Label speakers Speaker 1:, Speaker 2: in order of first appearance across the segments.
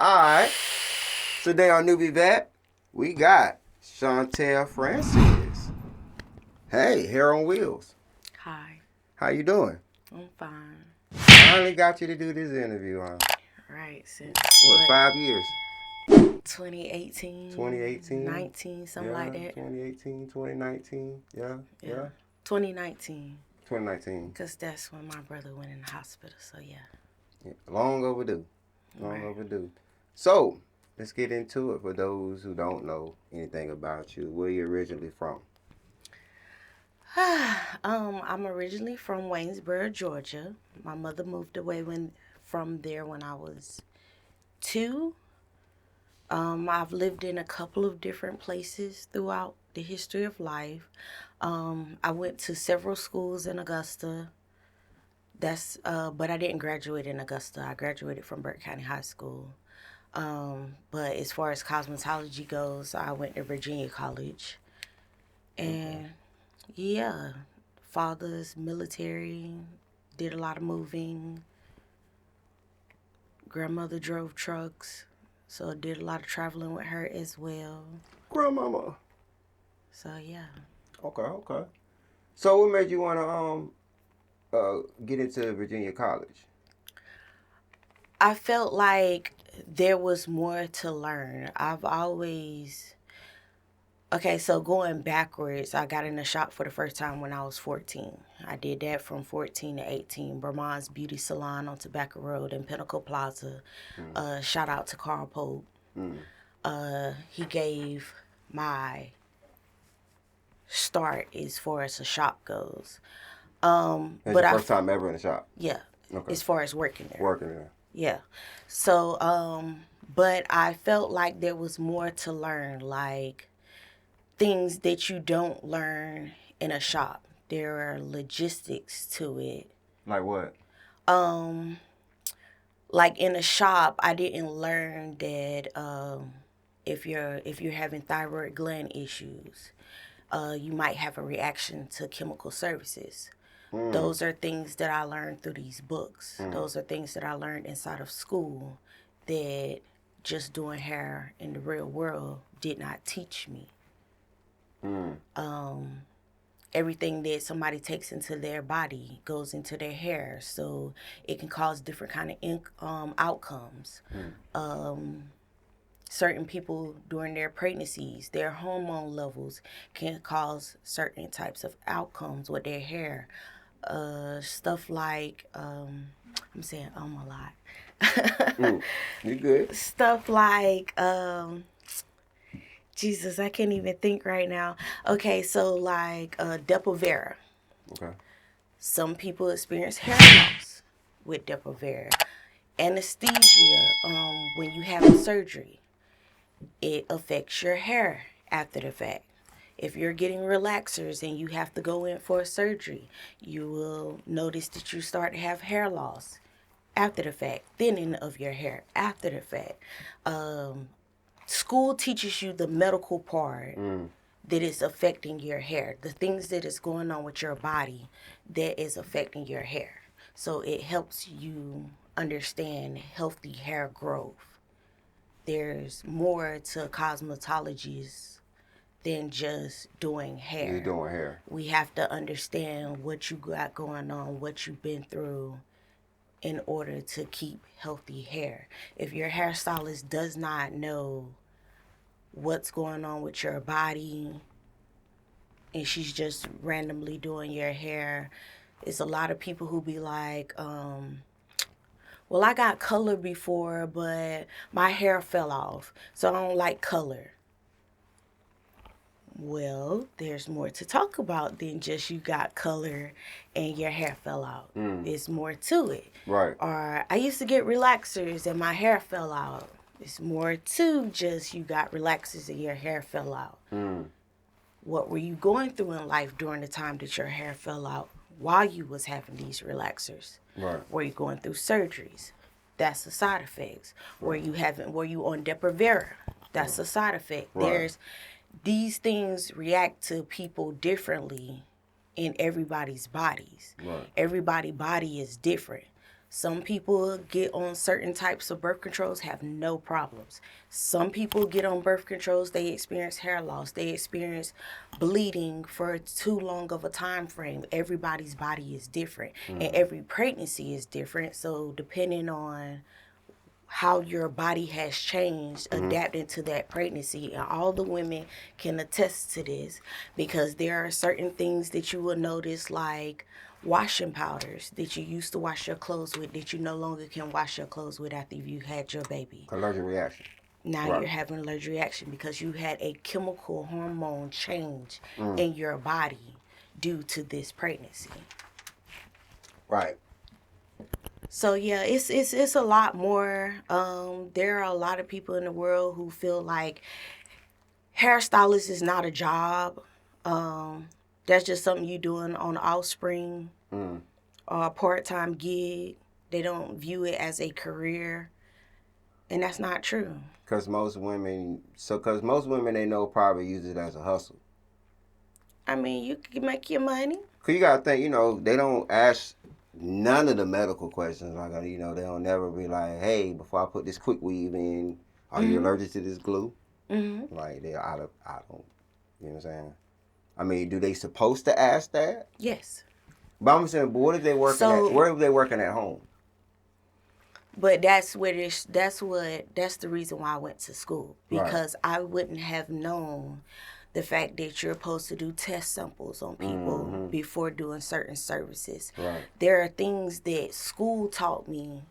Speaker 1: Alright. Today on NewbieVeT, we got Shontell Francis. Hey, HairOnWheels.
Speaker 2: Hi,
Speaker 1: How you doing?
Speaker 2: I'm fine.
Speaker 1: Finally got you to do this interview, huh?
Speaker 2: Right, since
Speaker 1: What, 5 years?
Speaker 2: 2018,
Speaker 1: 2018?
Speaker 2: 19, something
Speaker 1: Yeah,
Speaker 2: like that.
Speaker 1: 2018, 2019. Yeah.
Speaker 2: 2019,
Speaker 1: 2019.
Speaker 2: because that's when my brother went in the hospital, so yeah.
Speaker 1: Long overdue.
Speaker 2: Right.
Speaker 1: Overdue. So, let's get into it for those who don't know anything about you. Where you originally from?
Speaker 2: I'm originally from Waynesboro, Georgia. My mother moved away from there when I was 2. I've lived in a couple of different places throughout the history of life. I went to several schools in Augusta. But I didn't graduate in Augusta. I graduated from Burke County High School. But as far as cosmetology goes, I went to Virginia College. And yeah, father's military, did a lot of moving. Grandmother drove trucks, so did a lot of traveling with her as well.
Speaker 1: Grandmama.
Speaker 2: So yeah.
Speaker 1: Okay. So what made you want to get into Virginia College?
Speaker 2: I felt like there was more to learn. I've always Okay, so going backwards, I got in the shop for the first time when I was 14. I did that from 14 to 18. Vermont's Beauty Salon on Tobacco Road in Pinnacle Plaza. Shout out to Carl Pope. He gave my start as far as the shop goes.
Speaker 1: That's
Speaker 2: but
Speaker 1: your first time ever in the shop?
Speaker 2: Yeah,
Speaker 1: Okay.
Speaker 2: as far as working there.
Speaker 1: Working there.
Speaker 2: Yeah. So, but I felt like there was more to learn, like things that you don't learn in a shop. There are logistics to it.
Speaker 1: Like what?
Speaker 2: Like in a shop, I didn't learn that if you're having thyroid gland issues, you might have a reaction to chemical services. Those are things that I learned through these books. Those are things that I learned inside of school that just doing hair in the real world did not teach me. Everything that somebody takes into their body goes into their hair, so it can cause different kind of outcomes. Certain people during their pregnancies, their hormone levels can cause certain types of outcomes with their hair. Stuff like I'm saying a lot.
Speaker 1: You good?
Speaker 2: Stuff like Jesus, I can't even think right now. Okay, so like Depo-Vera.
Speaker 1: Okay.
Speaker 2: Some people experience hair loss with Depo-Vera. Anesthesia, when you have a surgery, it affects your hair after the fact. If you're getting relaxers and you have to go in for a surgery, you will notice that you start to have hair loss after the fact, thinning of your hair after the fact. School teaches you the medical part that is affecting your hair, the things that is going on with your body that is affecting your hair. So it helps you understand healthy hair growth. There's more to cosmetologies than just doing hair.
Speaker 1: You're doing hair.
Speaker 2: We have to understand what you got going on, what you've been through, in order to keep healthy hair. If your hairstylist does not know what's going on with your body and she's just randomly doing your hair, it's a lot of people who be like, well, I got color before, but my hair fell off, so I don't like color. Well, there's more to talk about than just you got color and your hair fell out. There's more to it.
Speaker 1: Right.
Speaker 2: Or I used to get relaxers and my hair fell out. It's more to just you got relaxers and your hair fell out. What were you going through in life during the time that your hair fell out while you was having these relaxers?
Speaker 1: Right.
Speaker 2: Were you going through surgeries? That's the side effects. Right. Were you on Depo-Vera? That's the side effect.
Speaker 1: Right.
Speaker 2: These things react to people differently in everybody's bodies.
Speaker 1: Right.
Speaker 2: Everybody's body is different. Some people get on certain types of birth controls, have no problems. Some people get on birth controls, they experience hair loss, they experience bleeding for too long of a time frame. Everybody's body is different, and every pregnancy is different. So depending on how your body has changed, adapting to that pregnancy, and all the women can attest to this, because there are certain things that you will notice, like washing powders that you used to wash your clothes with, that you no longer can wash your clothes with after you had your baby.
Speaker 1: Allergic reaction.
Speaker 2: Now
Speaker 1: Right.
Speaker 2: you're having allergic reaction because you had a chemical hormone change in your body due to this pregnancy.
Speaker 1: Right.
Speaker 2: So yeah, it's a lot more. There are a lot of people in the world who feel like hairstylist is not a job. That's just something you doing on offspring or a part-time gig. They don't view it as a career, and that's not true.
Speaker 1: Because most women, they know probably use it as a hustle.
Speaker 2: I mean, you can make your money.
Speaker 1: Because you got to think, they don't ask none of the medical questions. Like, they don't never be like, hey, before I put this quick weave in, are you allergic to this glue?
Speaker 2: Mm-hmm.
Speaker 1: Like, I don't, you know what I'm saying? I mean, do they supposed to ask that?
Speaker 2: Yes.
Speaker 1: But I'm saying, but what if they working where are they working at home?
Speaker 2: But that's the reason why I went to school, because I wouldn't have known the fact that you're supposed to do test samples on people before doing certain services.
Speaker 1: Right.
Speaker 2: There are things that school taught me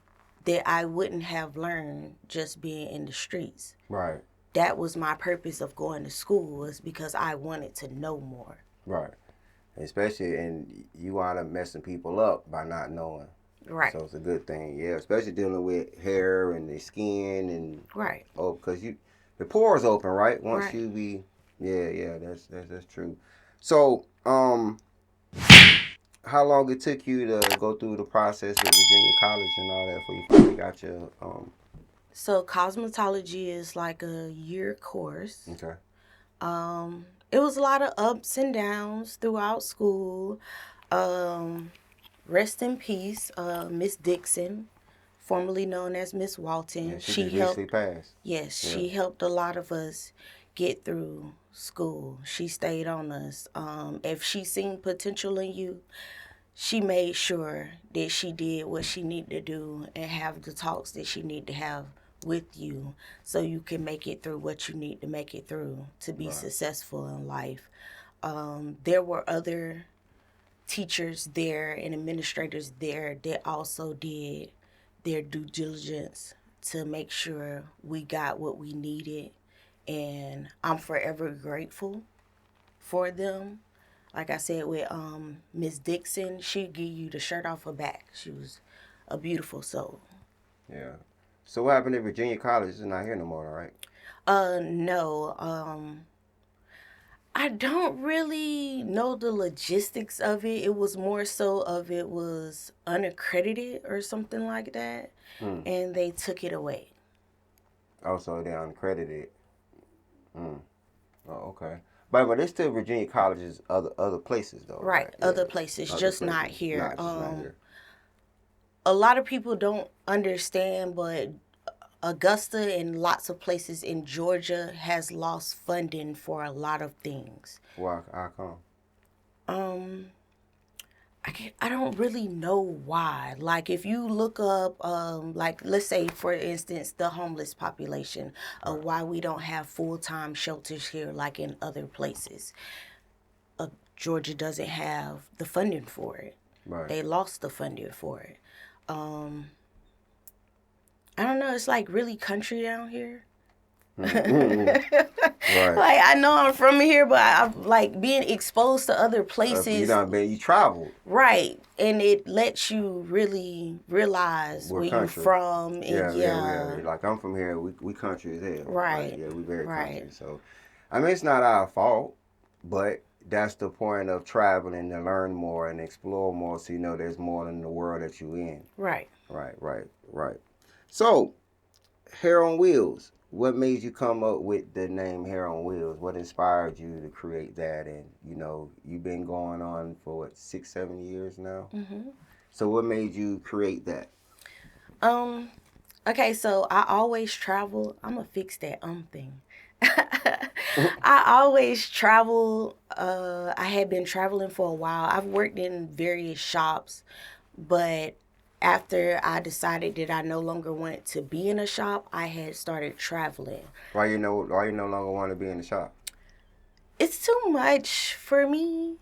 Speaker 2: that I wouldn't have learned just being in the streets.
Speaker 1: Right.
Speaker 2: That was my purpose of going to school, was because I wanted to know more.
Speaker 1: Right. Especially, and you wind up messing people up by not knowing.
Speaker 2: Right.
Speaker 1: So it's a good thing, yeah. Especially dealing with hair and the skin and
Speaker 2: right.
Speaker 1: Oh, because the pores open, right? Once
Speaker 2: right.
Speaker 1: you be, yeah, that's true. So, how long it took you to go through the process with Virginia College and all that before you finally got your
Speaker 2: So Cosmotology is like a year course.
Speaker 1: Okay.
Speaker 2: It was a lot of ups and downs throughout school. Rest in peace, Miss Dixon, formerly known as Miss Walton.
Speaker 1: Yeah, she helped. Passed.
Speaker 2: Yes, yeah. She helped a lot of us get through school. She stayed on us. If she seen potential in you, she made sure that she did what she needed to do and have the talks that she needed to have with you, so you can make it through what you need to make it through to be successful in life. There were other teachers there and administrators there that also did their due diligence to make sure we got what we needed, and I'm forever grateful for them. Like I said, with Miss Dixon, she'd give you the shirt off her back. She was a beautiful soul.
Speaker 1: Yeah. So what happened at Virginia College? It's not here no more, right?
Speaker 2: No. I don't really know the logistics of it. It was more so of it was unaccredited or something like that, and they took it away.
Speaker 1: Oh, so they're uncredited. Oh, okay. But it's still Virginia colleges other places though.
Speaker 2: Right, other places, just not here. A lot of people don't understand, but Augusta and lots of places in Georgia has lost funding for a lot of things.
Speaker 1: Why? How come?
Speaker 2: I don't really know why. Like, if you look up, like, let's say, for instance, the homeless population, why we don't have full-time shelters here like in other places. Georgia doesn't have the funding for it.
Speaker 1: Right.
Speaker 2: They lost the funding for it. I don't know. It's like really country down here.
Speaker 1: Right.
Speaker 2: Like, I know I'm from here, but I'm like being exposed to other places.
Speaker 1: You traveled.
Speaker 2: Right. And it lets you really realize where you're from. And
Speaker 1: yeah. Like, I'm from here. We country as hell.
Speaker 2: Right.
Speaker 1: Like, yeah, we very country. So, I mean, it's not our fault, but that's the point of traveling, to learn more and explore more, so there's more in the world that you're in.
Speaker 2: Right.
Speaker 1: Right. So, HairOnWheels. What made you come up with the name HairOnWheels? What inspired you to create that? And, you've been going on for, 6-7 years now?
Speaker 2: Mm-hmm.
Speaker 1: So what made you create that?
Speaker 2: Okay, so I always travel. I'm gonna fix that thing. I always travel. I had been traveling for a while. I've worked in various shops, but after I decided that I no longer wanted to be in a shop, I had started traveling.
Speaker 1: Why you no longer want to be in the shop?
Speaker 2: It's too much for me.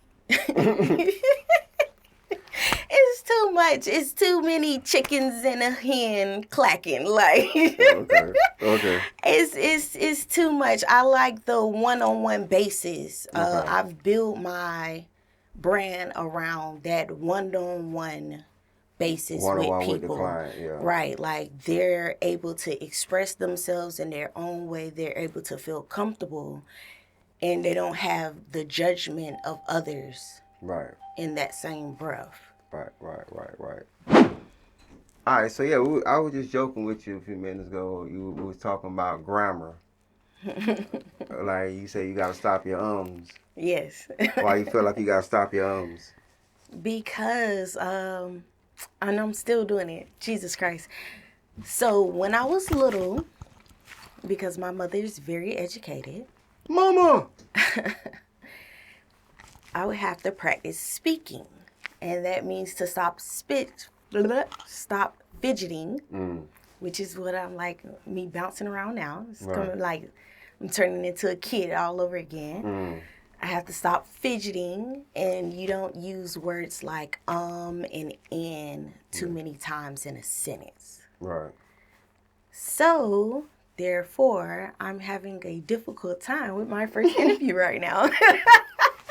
Speaker 2: It's too much. It's too many chickens and a hen clacking. Like
Speaker 1: Okay. Okay.
Speaker 2: it's too much. I like the one-on-one basis.
Speaker 1: Okay.
Speaker 2: I've built my brand around that one-on-one basis
Speaker 1: One on
Speaker 2: with
Speaker 1: one with the
Speaker 2: people.
Speaker 1: client. Yeah.
Speaker 2: Right. Like they're able to express themselves in their own way. They're able to feel comfortable and they don't have the judgment of others
Speaker 1: Right.
Speaker 2: in that same breath.
Speaker 1: Right. All right, so yeah, I was just joking with you a few minutes ago. We was talking about grammar. Like you say, you gotta stop your ums.
Speaker 2: Yes.
Speaker 1: Why you feel like you gotta stop your ums?
Speaker 2: Because and I'm still doing it. Jesus Christ. So when I was little, because my mother is very educated,
Speaker 1: Mama.
Speaker 2: I would have to practice speaking, and that means to stop fidgeting, which is what I'm like me bouncing around now. It's
Speaker 1: Right.
Speaker 2: coming like I'm turning into a kid all over again. I have to stop fidgeting, and you don't use words like and in too many times in a sentence.
Speaker 1: Right.
Speaker 2: So, therefore, I'm having a difficult time with my first interview right now.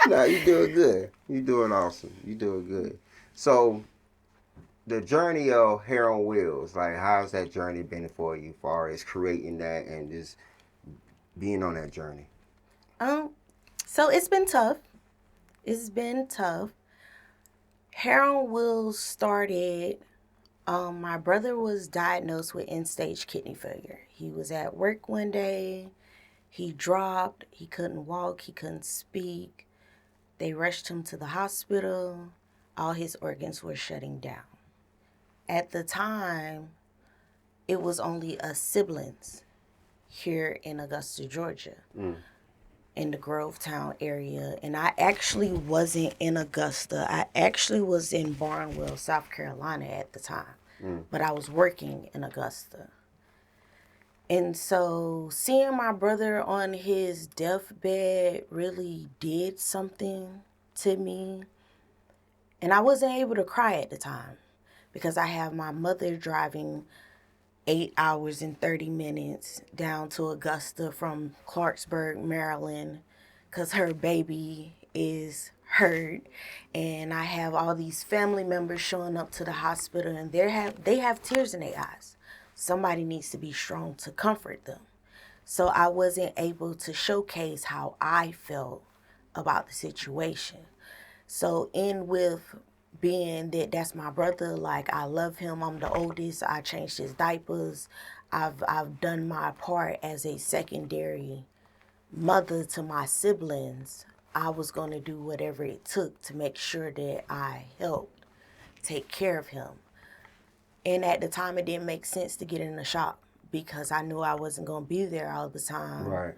Speaker 1: Nah, you doing good. You doing awesome. You doing good. So, the journey of Hair on Wheels, like, how's that journey been for you, as far as creating that and just being on that journey?
Speaker 2: So it's been tough. It's been tough. Hair on Wheels started. My brother was diagnosed with end-stage kidney failure. He was at work one day. He dropped. He couldn't walk. He couldn't speak. They rushed him to the hospital. All his organs were shutting down. At the time, it was only us siblings here in Augusta, Georgia, in the Grovetown area. And I actually wasn't in Augusta. I actually was in Barnwell, South Carolina at the time. But I was working in Augusta. And so seeing my brother on his deathbed really did something to me. And I wasn't able to cry at the time because I have my mother driving 8 hours and 30 minutes down to Augusta from Clarksburg, Maryland, because her baby is hurt. And I have all these family members showing up to the hospital, and they have tears in their eyes. Somebody needs to be strong to comfort them. So I wasn't able to showcase how I felt about the situation. So in with being that that's my brother, like I love him, I'm the oldest, I changed his diapers, I've done my part as a secondary mother to my siblings. I was going to do whatever it took to make sure that I helped take care of him. And at the time, it didn't make sense to get in the shop because I knew I wasn't going to be there all the time.
Speaker 1: Right.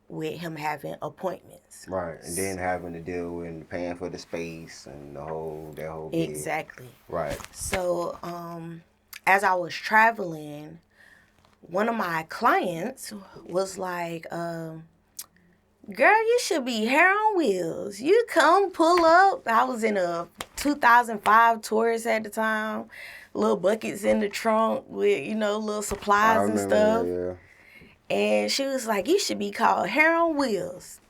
Speaker 2: With him having appointments.
Speaker 1: Right. And then having to deal with paying for the space and that whole bit.
Speaker 2: Exactly.
Speaker 1: Right.
Speaker 2: So, as I was traveling, one of my clients was like, girl, you should be Hair on Wheels. You come pull up. I was in a 2005 Taurus at the time. Little buckets in the trunk with, little supplies and stuff.
Speaker 1: Yeah.
Speaker 2: And she was like, you should be called Hair on Wheels.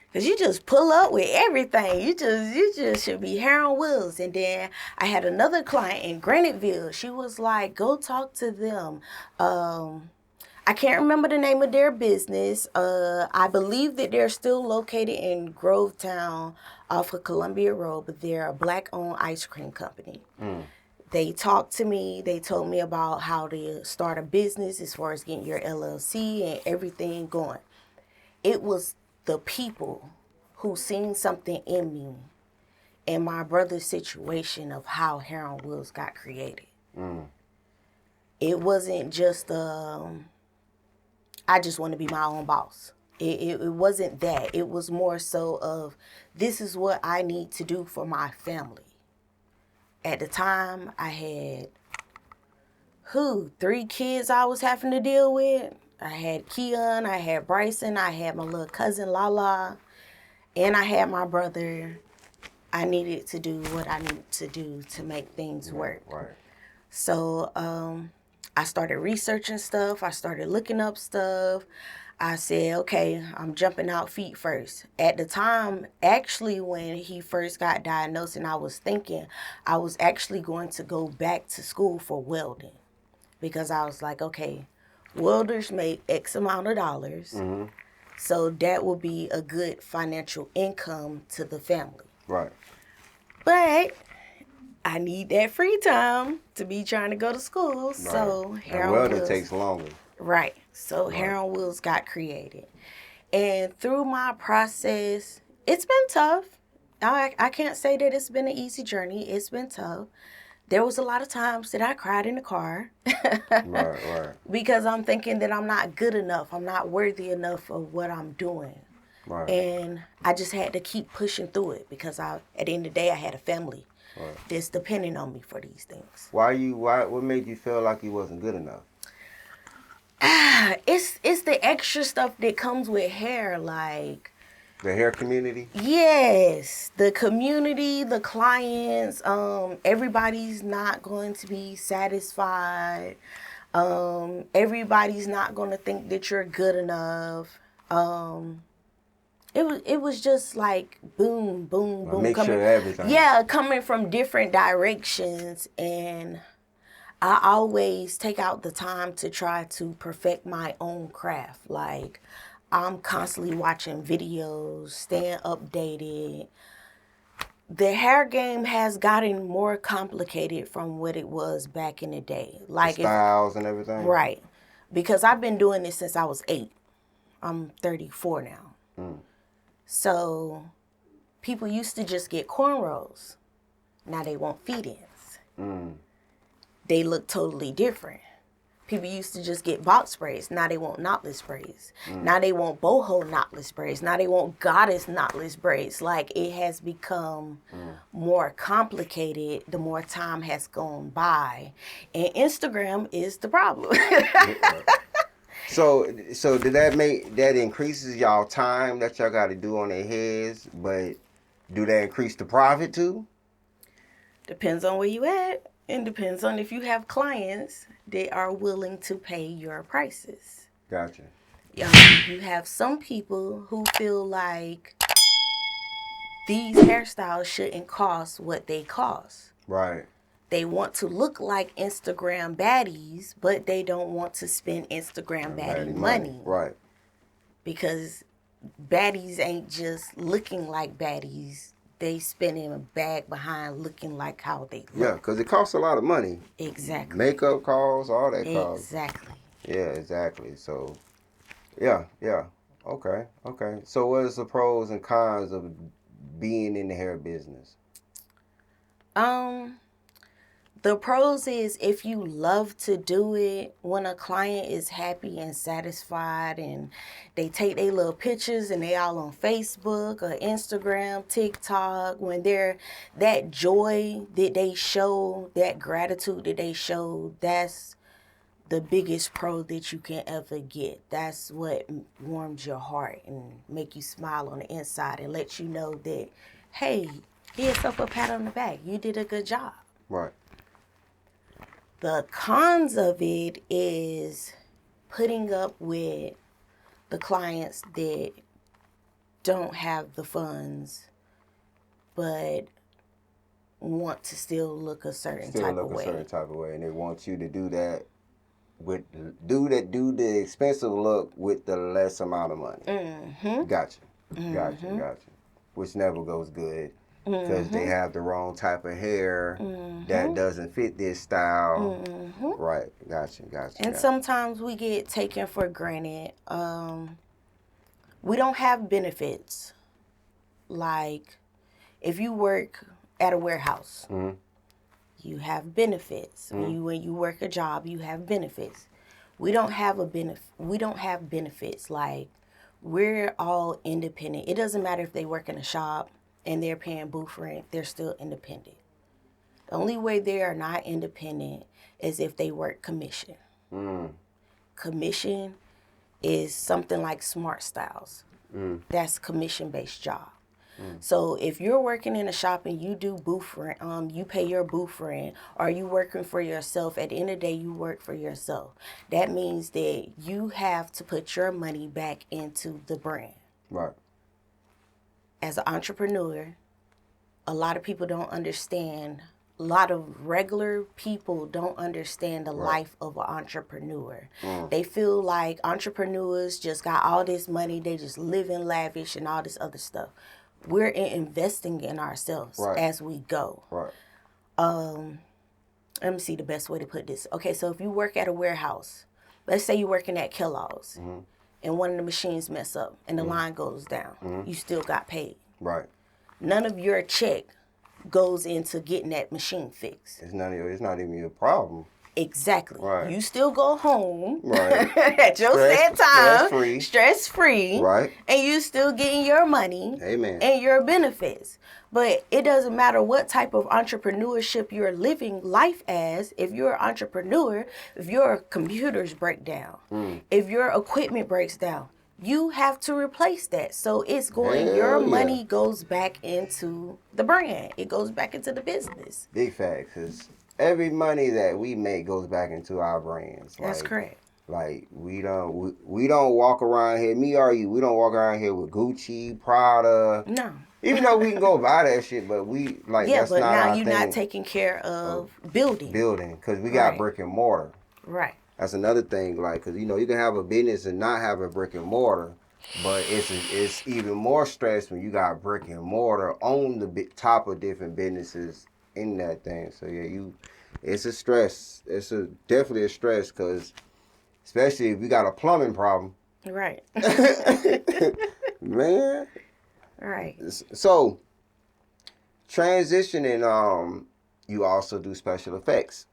Speaker 2: Because you just pull up with everything. You just should be Hair on Wheels. And then I had another client in Graniteville. She was like, go talk to them. I can't remember the name of their business. I believe that they're still located in Grovetown off of Columbia Road, but they're a Black-owned ice cream company. They talked to me. They told me about how to start a business as far as getting your LLC and everything going. It was the people who seen something in me and my brother's situation of how Hair on Wheels got created. it wasn't just I just want to be my own boss. It wasn't that. It was more so of, this is what I need to do for my family. At the time, I had 3 kids I was having to deal with. I had Keon, I had Bryson, I had my little cousin Lala, and I had my brother. I needed to do what I needed to do to make things work.
Speaker 1: Right.
Speaker 2: So I started researching stuff. I started looking up stuff. I said, okay, I'm jumping out feet first. At the time, actually, when he first got diagnosed, and I was thinking I was actually going to go back to school for welding, because I was like, okay, welders make X amount of dollars, so that will be a good financial income to the family.
Speaker 1: Right.
Speaker 2: But I need that free time to be trying to go to school. Right. So
Speaker 1: welding takes longer.
Speaker 2: Right. So HairOnWheels got created. And through my process, it's been tough. I can't say that it's been an easy journey. It's been tough. There was a lot of times that I cried in the car.
Speaker 1: Right.
Speaker 2: Because I'm thinking that I'm not good enough. I'm not worthy enough of what I'm doing.
Speaker 1: Right.
Speaker 2: And I just had to keep pushing through it, because at the end of the day, I had a family that's depending on me for these things.
Speaker 1: What made you feel like you wasn't good enough?
Speaker 2: It's the extra stuff that comes with hair, like
Speaker 1: the hair community.
Speaker 2: Yes, the community, the clients. Everybody's not going to be satisfied. Everybody's not going to think that you're good enough. It was just like boom, boom, boom.
Speaker 1: A mixture of everything.
Speaker 2: Yeah, coming from different directions, and I always take out the time to try to perfect my own craft. Like, I'm constantly watching videos, staying updated. The hair game has gotten more complicated from what it was back in the day. Like
Speaker 1: the styles and everything.
Speaker 2: Right. Because I've been doing this since I was 8. I'm 34 now. So people used to just get cornrows. Now they want feed-ins. They look totally different. People used to just get box braids. Now they want knotless braids. Now they want boho knotless braids. Now they want goddess knotless braids. Like, it has become more complicated the more time has gone by. And Instagram is the problem.
Speaker 1: So did that increases y'all time that y'all got to do on their heads, but do that increase the profit too?
Speaker 2: Depends on where you at, and depends on if you have clients that are willing to pay your prices.
Speaker 1: Gotcha.
Speaker 2: You have some people who feel like these hairstyles shouldn't cost what they cost.
Speaker 1: Right.
Speaker 2: They want to look like Instagram baddies, but they don't want to spend Instagram baddie money.
Speaker 1: Right.
Speaker 2: Because baddies ain't just looking like baddies. They spending a bag behind looking like how they look.
Speaker 1: Yeah, because it costs a lot of money.
Speaker 2: Exactly.
Speaker 1: Makeup costs, all that costs.
Speaker 2: Exactly.
Speaker 1: Yeah, exactly. So, yeah. Okay. So what is the pros and cons of being in the hair business?
Speaker 2: The pros is, if you love to do it, when a client is happy and satisfied and they take their little pictures and they all on Facebook or Instagram, TikTok, when they're that joy that they show, that gratitude that they show, that's the biggest pro that you can ever get. That's what warms your heart and make you smile on the inside and let you know that, hey, give yourself a pat on the back. You did a good job.
Speaker 1: Right.
Speaker 2: The cons of it is putting up with the clients that don't have the funds but want to still look a certain type of way.
Speaker 1: And they want you to do that do the expensive look with the less amount of money. Gotcha. Which never goes good. Because they have the wrong type of hair that doesn't fit this style. Right. Gotcha.
Speaker 2: And sometimes we get taken for granted. We don't have benefits. Like, if you work at a warehouse, you have benefits. When you work a job, you have benefits. We don't have benefits. Like, we're all independent. It doesn't matter if they work in a shop and they're paying booth rent, they're still independent. The only way they are not independent is if they work commission. Commission is something like Smart Styles. That's commission-based job. So if you're working in a shop and you do booth rent, you pay your booth rent, or you working for yourself, at the end of the day, you work for yourself. That means that you have to put your money back into the brand.
Speaker 1: Right.
Speaker 2: As an entrepreneur, a lot of people don't understand. A lot of regular people don't understand the life of an entrepreneur. They feel like entrepreneurs just got all this money, they just live in lavish and all this other stuff. We're investing in ourselves as we go.
Speaker 1: Right.
Speaker 2: Let me see the best way to put this. Okay, so if you work at a warehouse, let's say you're working at Kellogg's, and one of the machines mess up and the line goes down, you still got paid.
Speaker 1: Right.
Speaker 2: None of your check goes into getting that machine fixed.
Speaker 1: It's not even your problem.
Speaker 2: Exactly.
Speaker 1: Right.
Speaker 2: You still go home
Speaker 1: at
Speaker 2: your set time, stress free,
Speaker 1: right?
Speaker 2: And you still getting your money,
Speaker 1: amen,
Speaker 2: and your benefits. But it doesn't matter what type of entrepreneurship you're living life as. If you're an entrepreneur, if your computers break down, if your equipment breaks down, you have to replace that. So it's going, your money goes back into the brand. It goes back into the business.
Speaker 1: Big fact, because every money that we make goes back into our brands.
Speaker 2: That's correct.
Speaker 1: Like, we don't walk around here, me or you, we don't walk around here with Gucci, Prada.
Speaker 2: No.
Speaker 1: Even though we can go buy that shit, but we, like, that's not our thing. Yeah, but now
Speaker 2: you're not taking care of building.
Speaker 1: Building, because we got brick and mortar.
Speaker 2: Right.
Speaker 1: That's another thing, like, because, you can have a business and not have a brick and mortar, but it's even more stress when you got brick and mortar on the top of different businesses in that thing. So, yeah, it's a stress. It's definitely a stress, because especially if you got a plumbing problem.
Speaker 2: Right.
Speaker 1: Man.
Speaker 2: Right.
Speaker 1: So, transitioning, you also do special effects.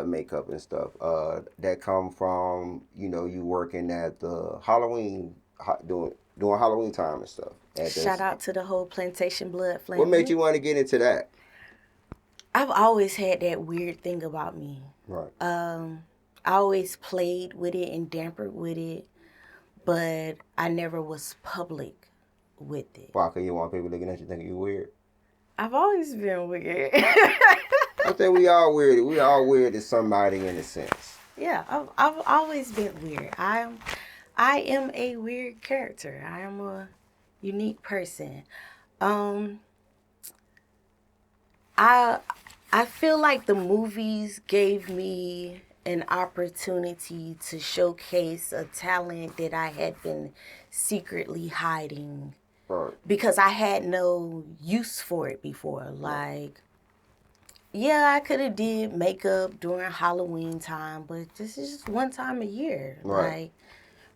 Speaker 1: Makeup and stuff that come from you working at the Halloween doing Halloween time and stuff.
Speaker 2: Shout out to the whole Plantation Blood family.
Speaker 1: What made you want to get into that?
Speaker 2: I've always had that weird thing about me.
Speaker 1: Right.
Speaker 2: I always played with it and dampered with it, but I never was public with it.
Speaker 1: Why? Because you want people looking at you thinking you weird? I've
Speaker 2: always been weird.
Speaker 1: I think we all weird. We all weird to somebody in a sense.
Speaker 2: Yeah, I've always been weird. I am a weird character. I am a unique person. I feel like the movies gave me an opportunity to showcase a talent that I had been secretly hiding.
Speaker 1: Right.
Speaker 2: Because I had no use for it before. Like, yeah, I could have did makeup during Halloween time, but this is just one time a year.
Speaker 1: Right.
Speaker 2: Like,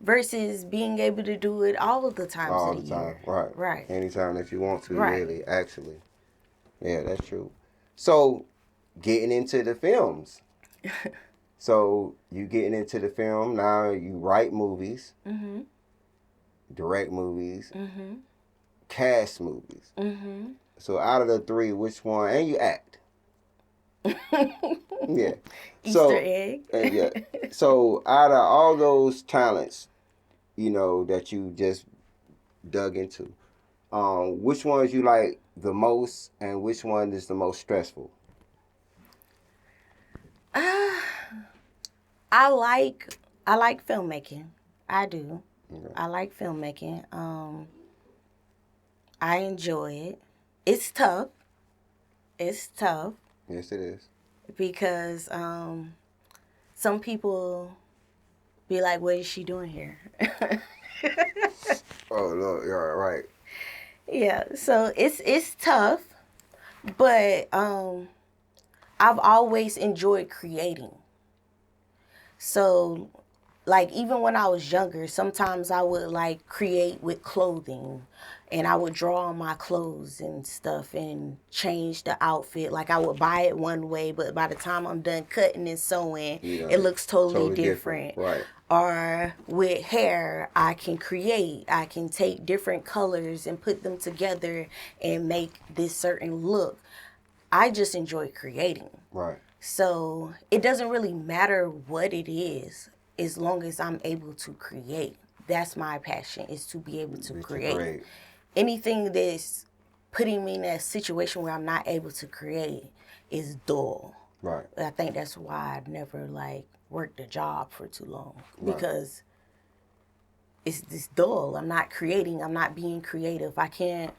Speaker 2: versus being able to do it all of the times
Speaker 1: all
Speaker 2: of
Speaker 1: the time.
Speaker 2: year.
Speaker 1: Right.
Speaker 2: Right.
Speaker 1: Anytime that you want to,
Speaker 2: right.
Speaker 1: Really, actually. Yeah, that's true. So, getting into the films. So, you getting into the film, now you write movies, direct movies, cast movies. So, out of the three, which one, and you act. Yeah.
Speaker 2: Easter egg.
Speaker 1: Yeah. So, out of all those talents, that you just dug into, which ones you like the most, and which one is the most stressful?
Speaker 2: I like filmmaking. I do.
Speaker 1: Okay.
Speaker 2: I like filmmaking. I enjoy it. It's tough. Yes, it
Speaker 1: is.
Speaker 2: Because some people be like, "What is she doing here?"
Speaker 1: Oh, look, you're right.
Speaker 2: Yeah, so it's tough, but I've always enjoyed creating. So, like even when I was younger, sometimes I would like create with clothing, and I would draw on my clothes and stuff and change the outfit. Like I would buy it one way, but by the time I'm done cutting and sewing, it looks totally different.
Speaker 1: Right.
Speaker 2: Or with hair, I can create. I can take different colors and put them together and make this certain look. I just enjoy creating.
Speaker 1: Right.
Speaker 2: So it doesn't really matter what it is as long as I'm able to create. That's my passion, is to be able to create. Anything that's putting me in a situation where I'm not able to create is dull.
Speaker 1: Right.
Speaker 2: I think that's why I've never like worked a job for too long, because it's dull. I'm not creating. I'm not being creative. I can't.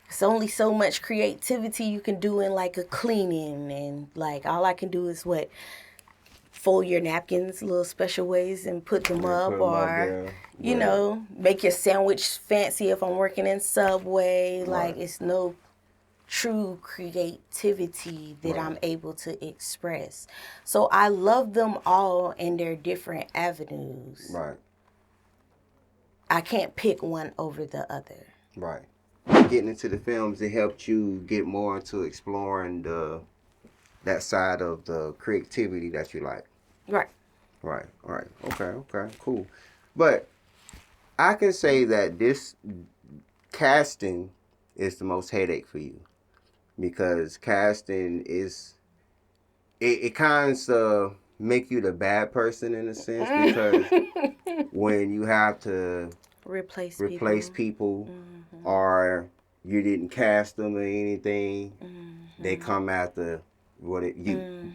Speaker 2: It's only so much creativity you can do in like a cleaning, and like all I can do is fold your napkins little special ways and put them up, or you know, make your sandwich fancy if I'm working in Subway. Like it's no true creativity that I'm able to express. So I love them all in their different avenues.
Speaker 1: Right.
Speaker 2: I can't pick one over the other.
Speaker 1: Right. Getting into the films, it helped you get more into exploring that side of the creativity that you like.
Speaker 2: Right.
Speaker 1: Right. Right. Okay. Cool. But I can say that this casting is the most headache for you, because casting is it kind of make you the bad person in a sense, because when you have to replace people or you didn't cast them or anything, they come after you.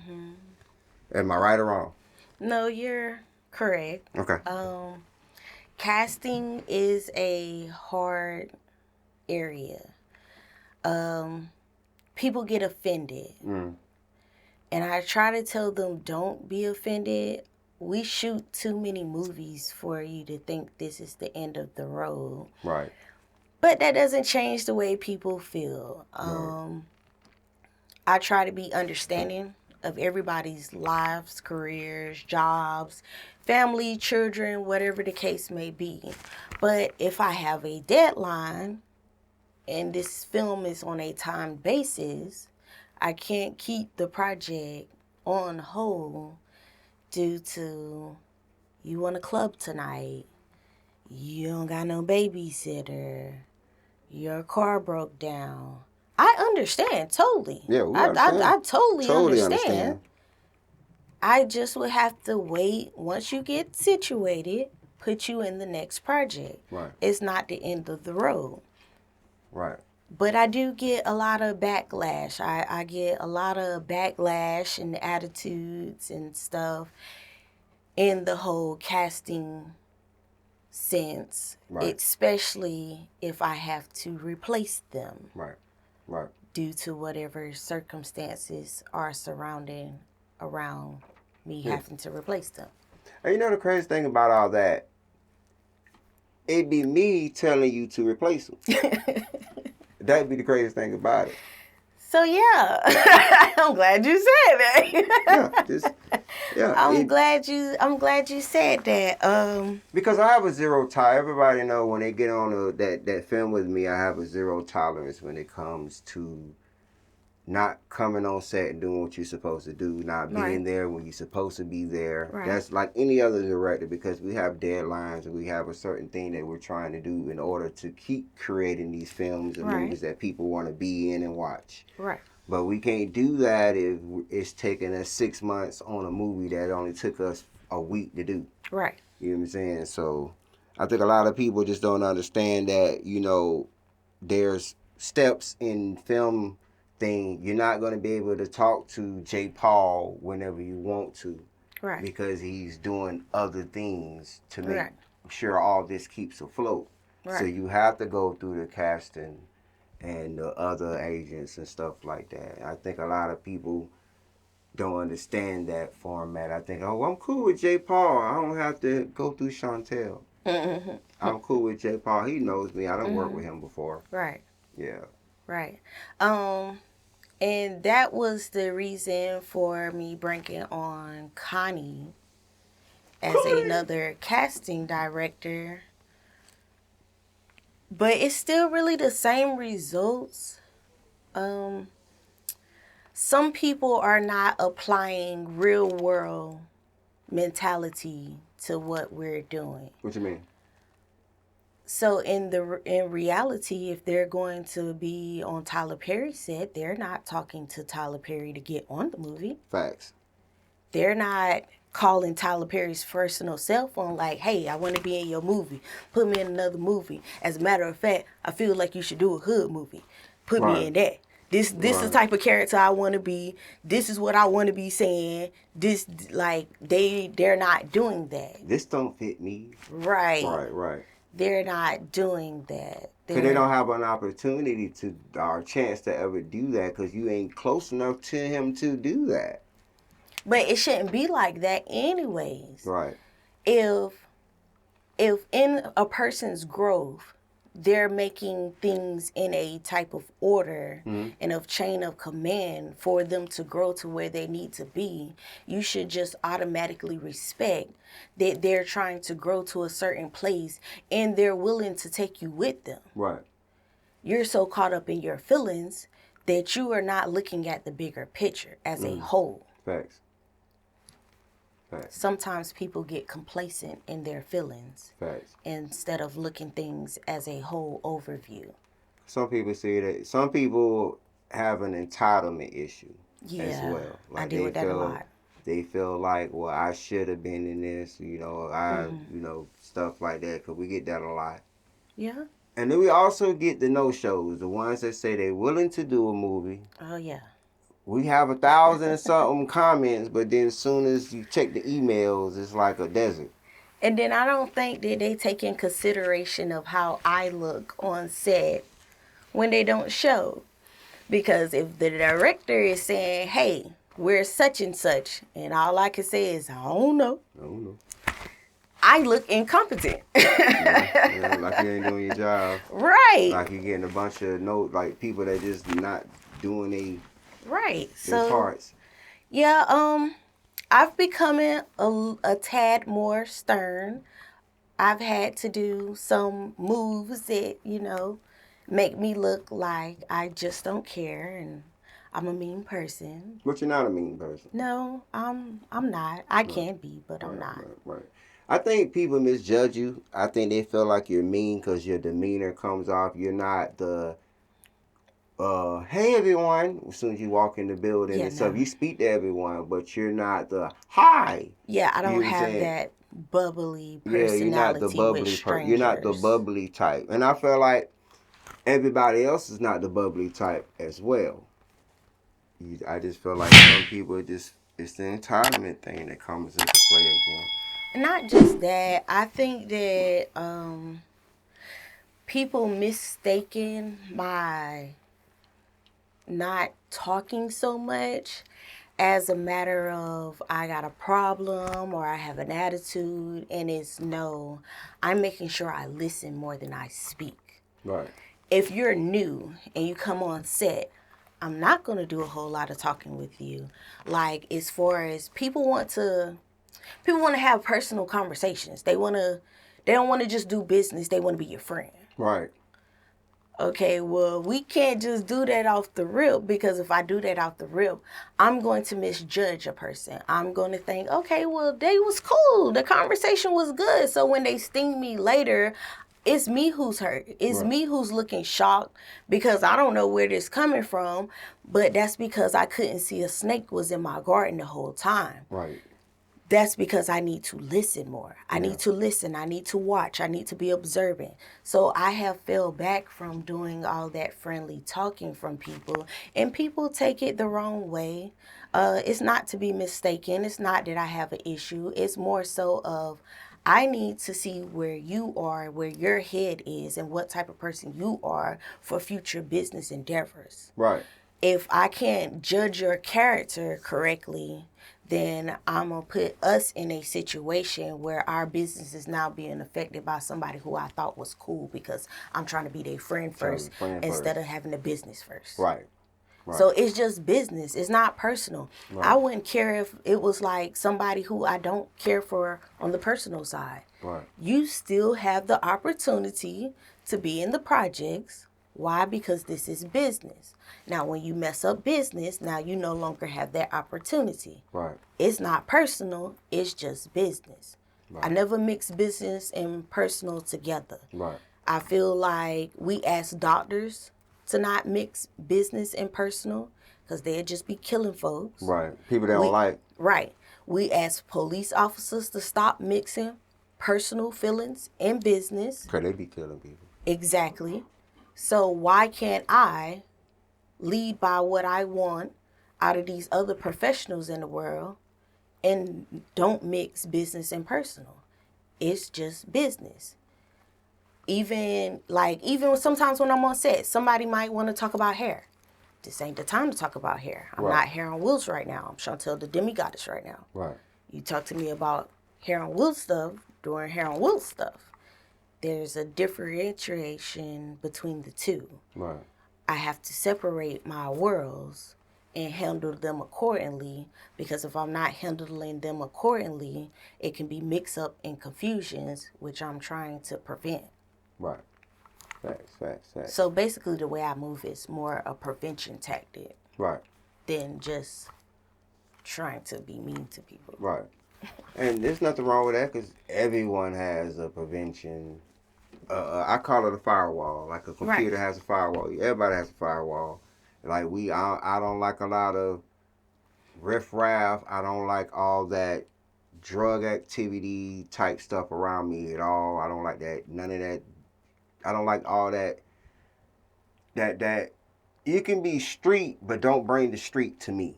Speaker 1: Am I right or wrong?
Speaker 2: No, you're correct.
Speaker 1: Okay.
Speaker 2: Casting is a hard area. People get offended. And I try to tell them, don't be offended. We shoot too many movies for you to think this is the end of the road.
Speaker 1: Right.
Speaker 2: But that doesn't change the way people feel. I try to be understanding of everybody's lives, careers, jobs, family, children, whatever the case may be. But if I have a deadline and this film is on a time basis, I can't keep the project on hold due to you on a club tonight, you don't got no babysitter, your car broke down. I understand totally.
Speaker 1: Yeah, we understand.
Speaker 2: I totally understand. I just would have to wait once you get situated, put you in the next project.
Speaker 1: Right.
Speaker 2: It's not the end of the road.
Speaker 1: Right.
Speaker 2: But I do get a lot of backlash. I get a lot of backlash and attitudes and stuff in the whole casting sense, especially if I have to replace them.
Speaker 1: Right.
Speaker 2: Due to whatever circumstances are surrounding around me having to replace them.
Speaker 1: And you know the crazy thing about all that? It'd be me telling you to replace them. That'd be the craziest thing about it.
Speaker 2: So yeah, I'm glad you said that. I'm glad you said that.
Speaker 1: Because I have a zero tolerance. Everybody know when they get on that film with me, I have a zero tolerance when it comes to not coming on set and doing what you're supposed to do, not being there when you're supposed to be there. Right. That's like any other director, because we have deadlines and we have a certain thing that we're trying to do in order to keep creating these films and movies that people want to be in and watch.
Speaker 2: Right.
Speaker 1: But we can't do that if it's taking us 6 months on a movie that only took us a week to do.
Speaker 2: Right.
Speaker 1: You know what I'm saying? So I think a lot of people just don't understand that, you know, there's steps in film thing. You're not going to be able to talk to J.Paul whenever you want to.
Speaker 2: Right.
Speaker 1: Because he's doing other things to make sure all this keeps afloat. Right. So you have to go through the casting and the other agents and stuff like that. I think a lot of people don't understand that format. I think, oh, I'm cool with J.Paul. I don't have to go through Shontell. I'm cool with J.Paul. He knows me. I done worked with him before.
Speaker 2: Right.
Speaker 1: Yeah.
Speaker 2: Right. And that was the reason for me bringing on Connie as another casting director. But it's still really the same results. Some people are not applying real world mentality to what we're doing.
Speaker 1: What you mean?
Speaker 2: So in reality, if they're going to be on Tyler Perry's set, they're not talking to Tyler Perry to get on the movie.
Speaker 1: Facts.
Speaker 2: They're not calling Tyler Perry's personal cell phone like, hey, I want to be in your movie. Put me in another movie. As a matter of fact, I feel like you should do a hood movie. Put me in that. This is the type of character I want to be. This is what I want to be saying. This, like, they're not doing that.
Speaker 1: This don't fit me.
Speaker 2: Right. They're not doing that.
Speaker 1: Because they don't have an opportunity to, or a chance to ever do that, because you ain't close enough to him to do that.
Speaker 2: But it shouldn't be like that anyways.
Speaker 1: Right.
Speaker 2: If in a person's growth, they're making things in a type of order and of chain of command for them to grow to where they need to be, you should just automatically respect that they're trying to grow to a certain place and they're willing to take you with them.
Speaker 1: Right.
Speaker 2: You're so caught up in your feelings that you are not looking at the bigger picture as a whole.
Speaker 1: Facts.
Speaker 2: Sometimes people get complacent in their feelings.
Speaker 1: Facts.
Speaker 2: Instead of looking things as a whole overview.
Speaker 1: Some people say that. Some people have an entitlement issue as well.
Speaker 2: Like I deal with that a lot.
Speaker 1: They feel like, well, I should have been in this, you know, stuff like that, because we get that a lot.
Speaker 2: Yeah.
Speaker 1: And then we also get the no-shows, the ones that say they're willing to do a movie.
Speaker 2: Oh, yeah.
Speaker 1: We have 1,000 and something comments, but then as soon as you check the emails, it's like a desert.
Speaker 2: And then I don't think that they take in consideration of how I look on set when they don't show. Because if the director is saying, hey, we're such and such, and all I can say is, I don't know. I look incompetent.
Speaker 1: Yeah, like you ain't doing your job.
Speaker 2: Right.
Speaker 1: Like you're getting a bunch of people that just not doing their parts.
Speaker 2: Yeah, I've become a tad more stern. I've had to do some moves that, you know, make me look like I just don't care and I'm a mean person.
Speaker 1: But you're not a mean person.
Speaker 2: No, I'm not. I can be, but I'm not.
Speaker 1: Right. I think people misjudge you. I think they feel like you're mean because your demeanor comes off. You're not the hey everyone, as soon as you walk in the building and stuff, you speak to everyone, but you're not the hi.
Speaker 2: Yeah, I don't have that bubbly personality.
Speaker 1: Yeah, you're not the bubbly person. You're not the bubbly type. And I feel like everybody else is not the bubbly type as well. I just feel like some people it's the entitlement thing that comes into play again.
Speaker 2: Not just that. I think that people mistaken my not talking so much as a matter of I got a problem or I have an attitude, and it's no, I'm making sure I listen more than I speak.
Speaker 1: Right.
Speaker 2: If you're new and you come on set, I'm not going to do a whole lot of talking with you. Like, as far as people want to have personal conversations. They don't want to just do business. They want to be your friend.
Speaker 1: Right.
Speaker 2: Okay, well, we can't just do that off the rip, because if I do that off the rip, I'm going to misjudge a person. I'm going to think, okay, well, they was cool. The conversation was good. So when they sting me later, it's me who's hurt. It's me who's looking shocked because I don't know where this coming from, but that's because I couldn't see a snake was in my garden the whole time.
Speaker 1: Right.
Speaker 2: That's because I need to listen more. I need to listen. I need to watch. I need to be observant. So I have fell back from doing all that friendly talking from people, and people take it the wrong way. It's not to be mistaken. It's not that I have an issue. It's more so of I need to see where you are, where your head is, and what type of person you are for future business endeavors.
Speaker 1: Right.
Speaker 2: If I can't judge your character correctly, then I'm going to put us in a situation where our business is now being affected by somebody who I thought was cool because I'm trying to be their friend first instead of having a business first.
Speaker 1: Right. Right.
Speaker 2: So it's just business. It's not personal.
Speaker 1: Right.
Speaker 2: I wouldn't care if it was like somebody who I don't care for on the personal side.
Speaker 1: Right.
Speaker 2: You still have the opportunity to be in the projects. Why? Because this is business. Now, when you mess up business, now you no longer have that opportunity.
Speaker 1: Right.
Speaker 2: It's not personal. It's just business.
Speaker 1: Right.
Speaker 2: I never mix business and personal together.
Speaker 1: Right.
Speaker 2: I feel like we ask doctors to not mix business and personal because they'd just be killing folks.
Speaker 1: Right. People they don't like.
Speaker 2: Right. We ask police officers to stop mixing personal feelings and business.
Speaker 1: Because they be killing people.
Speaker 2: Exactly. So why can't I lead by what I want out of these other professionals in the world and don't mix business and personal? It's just business. Even sometimes when I'm on set, somebody might want to talk about hair. This ain't the time to talk about hair. I'm not HairOnWheels right now. I'm Shontell the DemiGoddess right now.
Speaker 1: Right.
Speaker 2: You talk to me about HairOnWheels stuff during HairOnWheels stuff. There's a differentiation between the two.
Speaker 1: Right.
Speaker 2: I have to separate my worlds and handle them accordingly, because if I'm not handling them accordingly, it can be mixed up in confusions, which I'm trying to prevent.
Speaker 1: Right. Facts.
Speaker 2: So basically the way I move is more a prevention tactic.
Speaker 1: Right.
Speaker 2: Than just trying to be mean to people.
Speaker 1: Right. And there's nothing wrong with that because everyone has a prevention. I call it a firewall. Like a computer has a firewall. Everybody has a firewall. Like I don't like a lot of riffraff. I don't like all that drug activity type stuff around me at all. I don't like that. None of that. I don't like all that. That you can be street, but don't bring the street to me.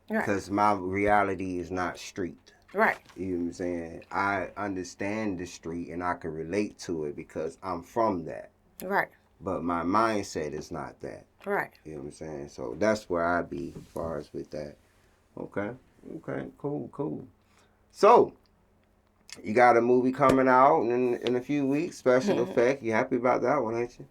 Speaker 1: Because my reality is not street.
Speaker 2: Right.
Speaker 1: You know what I'm saying? I understand the street and I can relate to it because I'm from that.
Speaker 2: Right.
Speaker 1: But my mindset is not that.
Speaker 2: Right.
Speaker 1: You know what I'm saying? So that's where I be as far as with that. Okay. Cool. So, you got a movie coming out in a few weeks, special effect. You happy about that one, ain't you?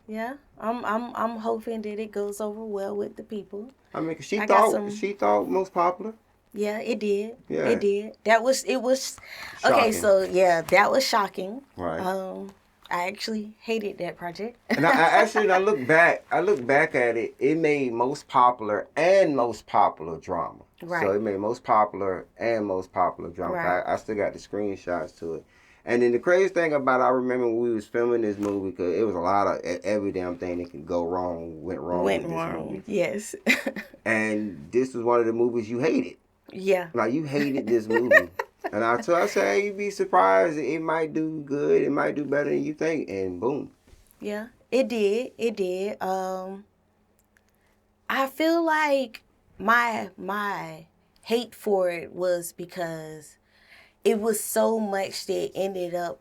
Speaker 2: Yeah. I'm hoping that it goes over well with the people.
Speaker 1: I mean, she thought most popular.
Speaker 2: Yeah, it did.
Speaker 1: Yeah.
Speaker 2: It did. It was
Speaker 1: shocking.
Speaker 2: Okay, so yeah, that was shocking.
Speaker 1: Right.
Speaker 2: I actually hated that project.
Speaker 1: And I look back at it, it made most popular and most popular drama.
Speaker 2: Right.
Speaker 1: So it made most popular and most popular drama.
Speaker 2: Right.
Speaker 1: I still got the screenshots to it. And then the crazy thing about it, I remember when we was filming this movie, because it was a lot of every damn thing that could go wrong went wrong with this movie.
Speaker 2: Yes.
Speaker 1: And this was one of the movies you hated.
Speaker 2: Yeah.
Speaker 1: Like, you hated this movie. And I said, hey, you'd be surprised. It might do good. It might do better than you think. And boom.
Speaker 2: Yeah, it did. It did. I feel like my hate for it was because it was so much that ended up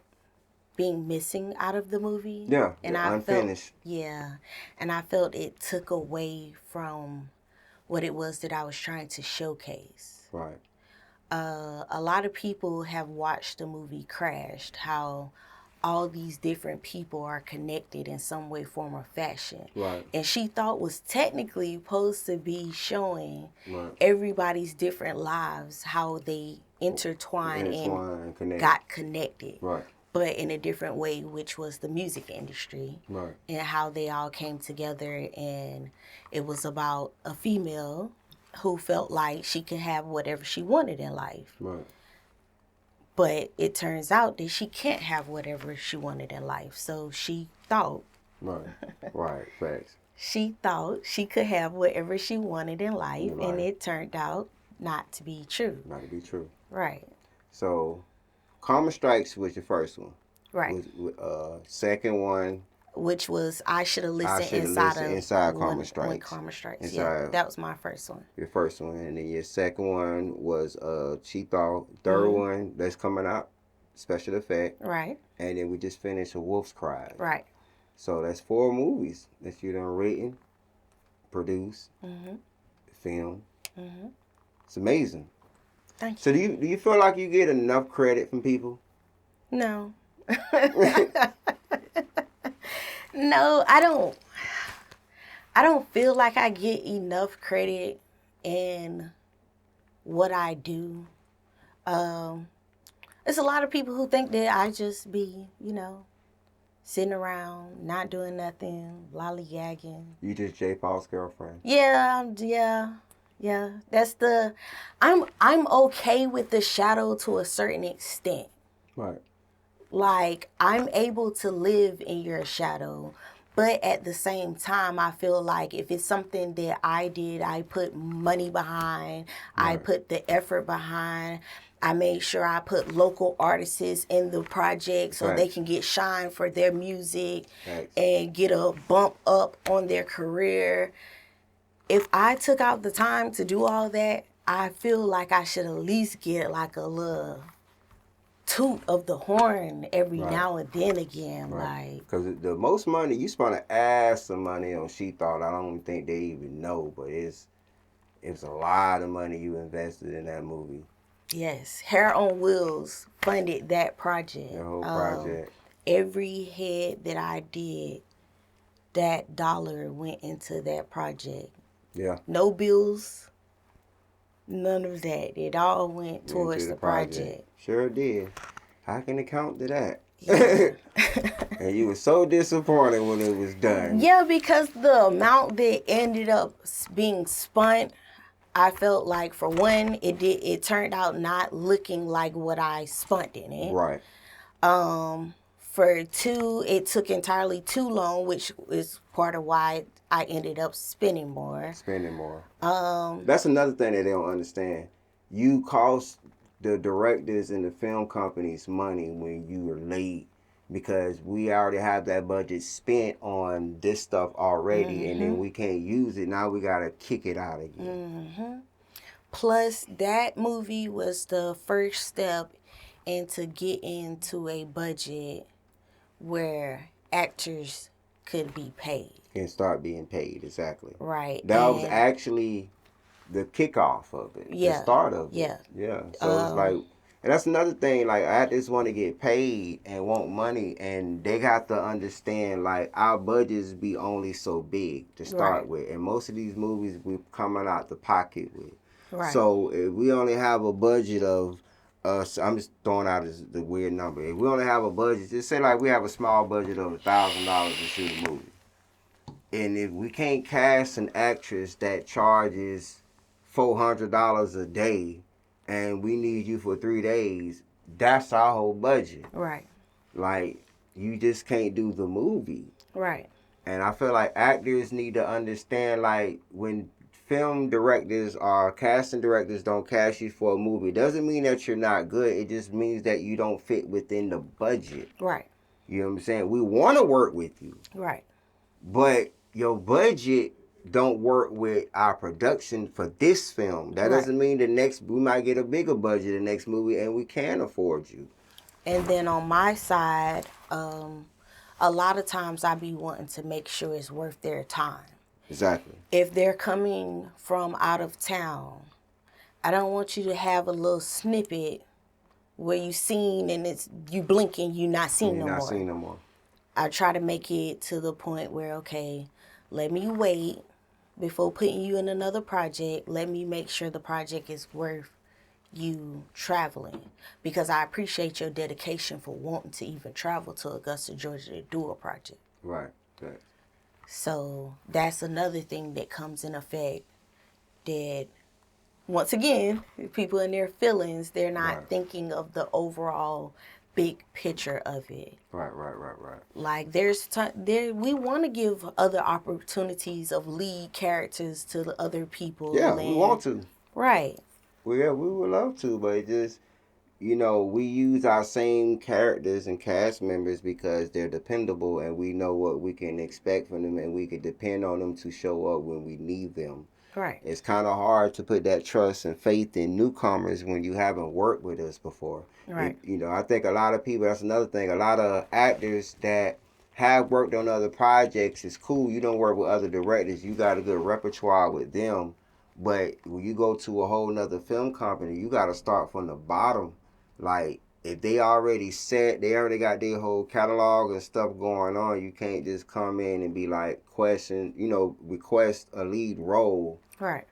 Speaker 2: being missing out of the movie.
Speaker 1: Yeah,
Speaker 2: and
Speaker 1: unfinished.
Speaker 2: And I felt it took away from what it was that I was trying to showcase.
Speaker 1: Right.
Speaker 2: A lot of people have watched the movie Crashed, how all these different people are connected in some way, form, or fashion.
Speaker 1: Right.
Speaker 2: And she thought was technically supposed to be showing everybody's different lives, how they intertwined and got connected.
Speaker 1: Right.
Speaker 2: But in a different way, which was the music industry.
Speaker 1: Right.
Speaker 2: And how they all came together, and it was about a female who felt like she could have whatever she wanted in life.
Speaker 1: Right.
Speaker 2: But it turns out that she can't have whatever she wanted in life. So she thought.
Speaker 1: Right. Facts.
Speaker 2: She thought she could have whatever she wanted in life, and it turned out not to be true.
Speaker 1: Not to be true.
Speaker 2: Right.
Speaker 1: So, Karma Strikes was your first one.
Speaker 2: Right.
Speaker 1: Second one.
Speaker 2: Which was I Should Have Listened
Speaker 1: inside Karma Strikes.
Speaker 2: When Karma Strikes. Yeah, that was my first one.
Speaker 1: Your first one. And then your second one was She Thought. Third one that's coming out, special effect.
Speaker 2: Right.
Speaker 1: And then we just finished A Wolf's Cry.
Speaker 2: Right.
Speaker 1: So that's 4 movies that you done written, produced, filmed. It's amazing.
Speaker 2: Thank you.
Speaker 1: So do you feel like you get enough credit from people?
Speaker 2: No. No, I don't. I don't feel like I get enough credit in what I do. There's a lot of people who think that I just be, sitting around, not doing nothing, lollygagging.
Speaker 1: You just J.Paul's girlfriend.
Speaker 2: Yeah. I'm okay with the shadow to a certain extent.
Speaker 1: Right.
Speaker 2: Like, I'm able to live in your shadow, but at the same time, I feel like if it's something that I did, I put money behind, I put the effort behind, I made sure I put local artists in the project so they can get shine for their music and get a bump up on their career. If I took out the time to do all that, I feel like I should at least get like a little toot of the horn every now and then again. Like,
Speaker 1: because the most money you spend an ass of money on She Thought, I don't think they even know, but it's a lot of money you invested in that movie.
Speaker 2: Yes, HairOnWheels funded that project.
Speaker 1: The whole project.
Speaker 2: Every head that I did, that dollar went into that project.
Speaker 1: Yeah.
Speaker 2: No bills, none of that. It all went towards the project.
Speaker 1: Sure did. I can account to that.
Speaker 2: Yeah.
Speaker 1: And you were so disappointed when it was done.
Speaker 2: Yeah, because the amount that ended up being spent, I felt like for one, it turned out not looking like what I spent in it.
Speaker 1: Right.
Speaker 2: For two, it took entirely too long, which is part of why I ended up spending more.
Speaker 1: That's another thing that they don't understand. You cost the directors and the film companies money when you are late because we already have that budget spent on this stuff already, and then we can't use it. Now we gotta kick it out again.
Speaker 2: Plus, that movie was the first step into getting into a budget where actors could be paid.
Speaker 1: And start being paid, exactly.
Speaker 2: Right.
Speaker 1: That was actually the kickoff of it.
Speaker 2: Yeah.
Speaker 1: The start of it.
Speaker 2: Yeah.
Speaker 1: Yeah. So it's like, and that's another thing, like actors want to get paid and want money, and they have to understand, like, our budgets be only so big to start with. And most of these movies we coming out the pocket with.
Speaker 2: Right.
Speaker 1: So if we only have a budget of, I'm just throwing out the weird number. If we only have a budget, just say like we have a small budget of $1,000 to shoot a movie. And if we can't cast an actress that charges $400 a day and we need you for 3 days, that's our whole budget.
Speaker 2: Right.
Speaker 1: Like, you just can't do the movie.
Speaker 2: Right.
Speaker 1: And I feel like actors need to understand, like, when film directors or casting directors don't cast you for a movie, it doesn't mean that you're not good. It just means that you don't fit within the budget.
Speaker 2: Right.
Speaker 1: You know what I'm saying? We want to work with you.
Speaker 2: Right.
Speaker 1: But your budget don't work with our production for this film. That doesn't mean we might get a bigger budget the next movie and we can afford you.
Speaker 2: And then on my side, a lot of times I be wanting to make sure it's worth their time.
Speaker 1: Exactly.
Speaker 2: If they're coming from out of town, I don't want you to have a little snippet where you seen and it's you blinking, you not seen no more.
Speaker 1: Not seen no more.
Speaker 2: I try to make it to the point where, okay, let me wait before putting you in another project. Let me make sure the project is worth you traveling, because I appreciate your dedication for wanting to even travel to Augusta, Georgia to do a project.
Speaker 1: Right. Okay.
Speaker 2: So that's another thing that comes in effect that, once again, people in their feelings, they're not thinking of the overall big picture of it.
Speaker 1: Right.
Speaker 2: Like, we want to give other opportunities of lead characters to the other people.
Speaker 1: Yeah, we want to.
Speaker 2: Right.
Speaker 1: Well, yeah, we would love to, but it just, we use our same characters and cast members because they're dependable and we know what we can expect from them and we can depend on them to show up when we need them.
Speaker 2: Right.
Speaker 1: It's kind of hard to put that trust and faith in newcomers when you haven't worked with us before.
Speaker 2: Right.
Speaker 1: I think a lot of people, that's another thing, a lot of actors that have worked on other projects, it's cool. You don't work with other directors. You got a good repertoire with them. But when you go to a whole nother film company, you got to start from the bottom. Like, if they already set, they already got their whole catalog and stuff going on, you can't just come in and be like, request a lead role.
Speaker 2: Right.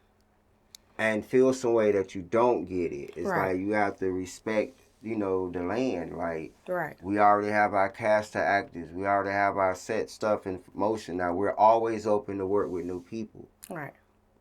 Speaker 1: And feel some way that you don't get it. It's
Speaker 2: Right.
Speaker 1: like you have to respect, the land. Like,
Speaker 2: Right.
Speaker 1: we already have our cast of actors. We already have our set stuff in motion. Now, we're always open to work with new people.
Speaker 2: Right.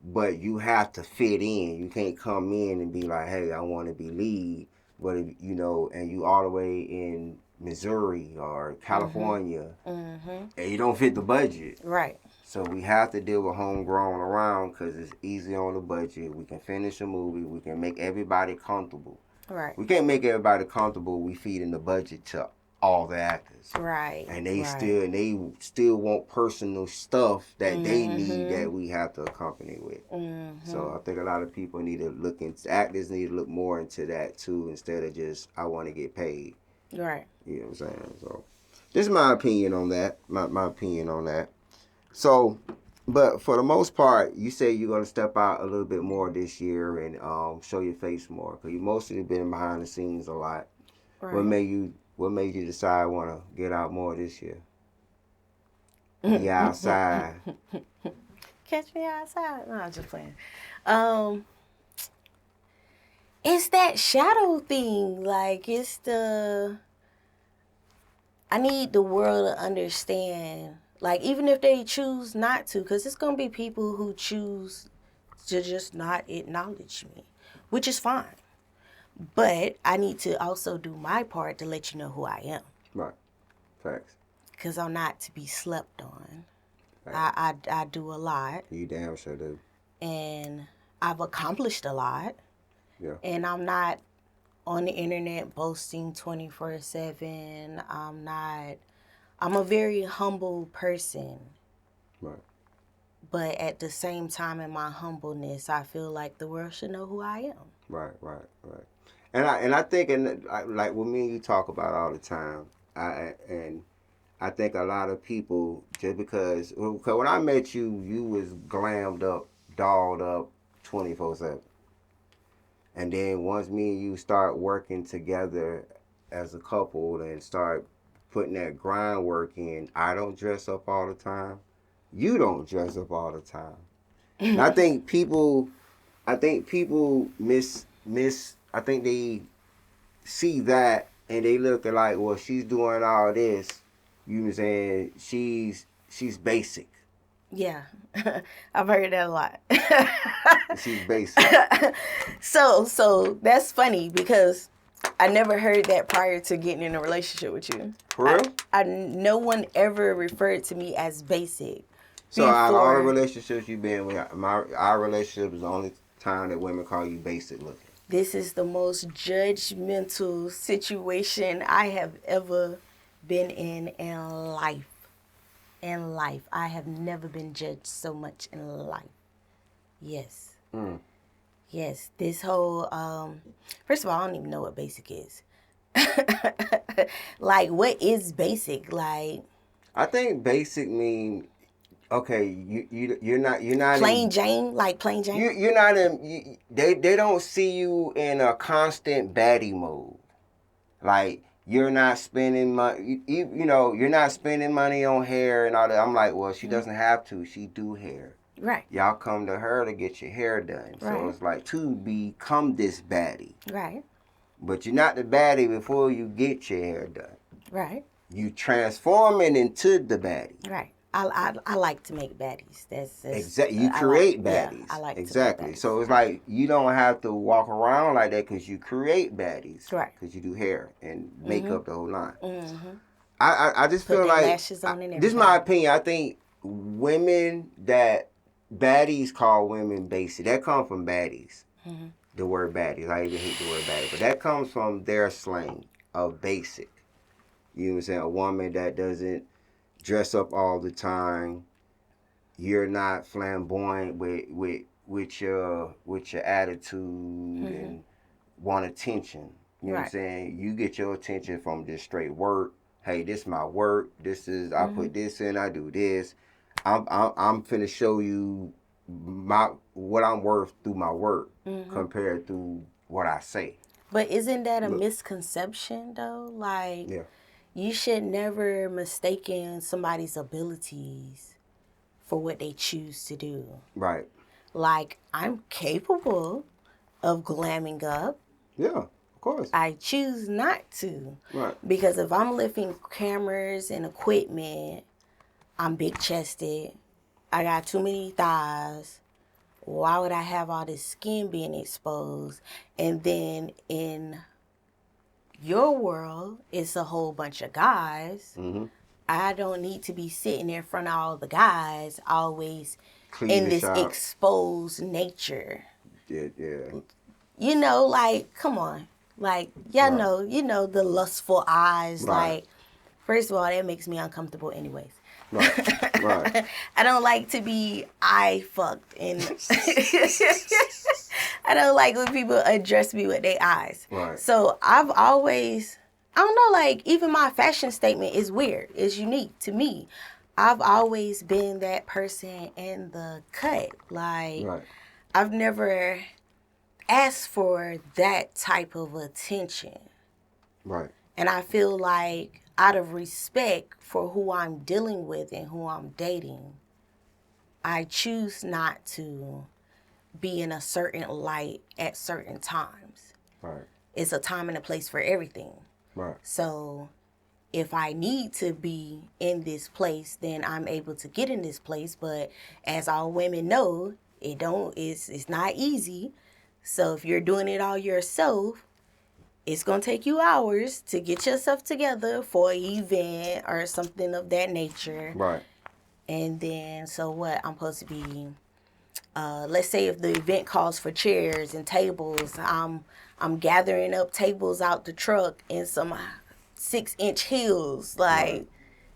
Speaker 1: But you have to fit in. You can't come in and be like, hey, I want to be lead. But, and you all the way in Missouri or California,
Speaker 2: Mm-hmm.
Speaker 1: and you don't fit the budget.
Speaker 2: Right.
Speaker 1: So we have to deal with homegrown around because it's easy on the budget. We can finish a movie. We can make everybody comfortable.
Speaker 2: Right.
Speaker 1: We can't make everybody comfortable. We feed in the budget to all the actors.
Speaker 2: Right.
Speaker 1: And they
Speaker 2: right.
Speaker 1: still want personal stuff that they need that we have to accompany with. So I think a lot of people actors need to look more into that too, instead of just, I want to get paid.
Speaker 2: Right.
Speaker 1: You know what I'm saying? So this is my opinion on that. My opinion on that. So, but for the most part, you say you're going to step out a little bit more this year and show your face more, because you mostly been behind the scenes a lot.
Speaker 2: Right.
Speaker 1: What made you decide want to get out more this year? Be outside.
Speaker 2: Catch me outside. No, I'm just playing. It's that shadow thing. Like, I need the world to understand. Like, even if they choose not to, because it's going to be people who choose to just not acknowledge me, which is fine. But I need to also do my part to let you know who I am.
Speaker 1: Right. Facts.
Speaker 2: Because I'm not to be slept on.
Speaker 1: Right.
Speaker 2: I do a lot.
Speaker 1: You damn sure do. And
Speaker 2: I've accomplished a lot.
Speaker 1: Yeah.
Speaker 2: And I'm not on the internet boasting 24/7. I'm a very humble person.
Speaker 1: Right.
Speaker 2: But at the same time, in my humbleness, I feel like the world should know who I am.
Speaker 1: Right. And I think, like what me and you talk about all the time, I think a lot of people, just because when I met you, you was glammed up, dolled up, 24/7. And then once me and you start working together as a couple and start putting that grind work in, I don't dress up all the time. You don't dress up all the time. And I think people miss. I think they see that and they look at like, well, she's doing all this. You know what I'm saying? She's basic.
Speaker 2: Yeah, I've heard that a lot.
Speaker 1: She's basic.
Speaker 2: So that's funny because I never heard that prior to getting in a relationship with you.
Speaker 1: For real?
Speaker 2: No one ever referred to me as basic.
Speaker 1: So out of all the relationships you've been with, our relationship is the only time that women call you basic looking.
Speaker 2: This is the most judgmental situation I have ever been in life. In life. I have never been judged so much in life. Yes. Yes. This whole, first of all, I don't even know what basic is. Like, what is basic? Like,
Speaker 1: I think basic mean, okay, you're not
Speaker 2: plain Jane, like plain Jane.
Speaker 1: You're not in. They don't see you in a constant baddie mode. Like, you're not spending money. You're not spending money on hair and all that. I'm like, well, she doesn't have to. She do hair.
Speaker 2: Right.
Speaker 1: Y'all come to her to get your hair done.
Speaker 2: Right.
Speaker 1: So it's like to become this baddie.
Speaker 2: Right.
Speaker 1: But you're not the baddie before you get your hair done.
Speaker 2: Right.
Speaker 1: You transforming into the baddie.
Speaker 2: Right. I like to make baddies. That's
Speaker 1: exactly. You create baddies.
Speaker 2: Yeah, I like
Speaker 1: exactly.
Speaker 2: To make baddies.
Speaker 1: So it's like you don't have to walk around like that because you create baddies.
Speaker 2: Right.
Speaker 1: Because you do hair and makeup the whole line.
Speaker 2: Mm-hmm.
Speaker 1: I just feel like
Speaker 2: lashes on and
Speaker 1: this is my opinion. I think women that baddies call women basic. That comes from baddies.
Speaker 2: Mm-hmm.
Speaker 1: The word baddies. I even hate the word baddie, but that comes from their slang of basic. You know what I'm saying? A woman that doesn't dress up all the time. You're not flamboyant with your attitude and want attention. You know what I'm saying? You get your attention from just straight work. Hey, this is my work. This is I put this in. I do this. I'm finna show you what I'm worth through my work compared to what I say.
Speaker 2: But isn't that a
Speaker 1: Look.
Speaker 2: misconception though? Like,
Speaker 1: Yeah.
Speaker 2: you should never mistaken somebody's abilities for what they choose to do.
Speaker 1: Right.
Speaker 2: Like, I'm capable of glamming up.
Speaker 1: Yeah, of course.
Speaker 2: I choose not to.
Speaker 1: Right.
Speaker 2: Because if I'm lifting cameras and equipment, I'm big chested. I got too many thighs. Why would I have all this skin being exposed? And then in your world, it's a whole bunch of guys.
Speaker 1: Mm-hmm.
Speaker 2: I don't need to be sitting in front of all the guys always in
Speaker 1: Cleavage
Speaker 2: this
Speaker 1: out.
Speaker 2: exposed nature.
Speaker 1: Yeah.
Speaker 2: You know, like, come on. Like, y'all know, you know, the lustful eyes.
Speaker 1: Right.
Speaker 2: Like, first of all, that makes me uncomfortable anyways.
Speaker 1: Right. Right.
Speaker 2: I don't like to be eye fucked. And I don't like when people address me with their eyes.
Speaker 1: Right.
Speaker 2: So I've always, I don't know, like, even my fashion statement is weird. It's unique to me. I've always been that person in the cut. Like,
Speaker 1: Right.
Speaker 2: I've never asked for that type of attention.
Speaker 1: Right.
Speaker 2: And I feel like out of respect for who I'm dealing with and who I'm dating, I choose not to be in a certain light at certain times.
Speaker 1: Right.
Speaker 2: It's a time and a place for everything.
Speaker 1: Right.
Speaker 2: So if I need to be in this place, then I'm able to get in this place. But as all women know, it's not easy. So if you're doing it all yourself, it's going to take you hours to get yourself together for an event or something of that nature.
Speaker 1: Right.
Speaker 2: And then, so what? I'm supposed to be, let's say if the event calls for chairs and tables, I'm gathering up tables out the truck in some 6-inch heels. Like,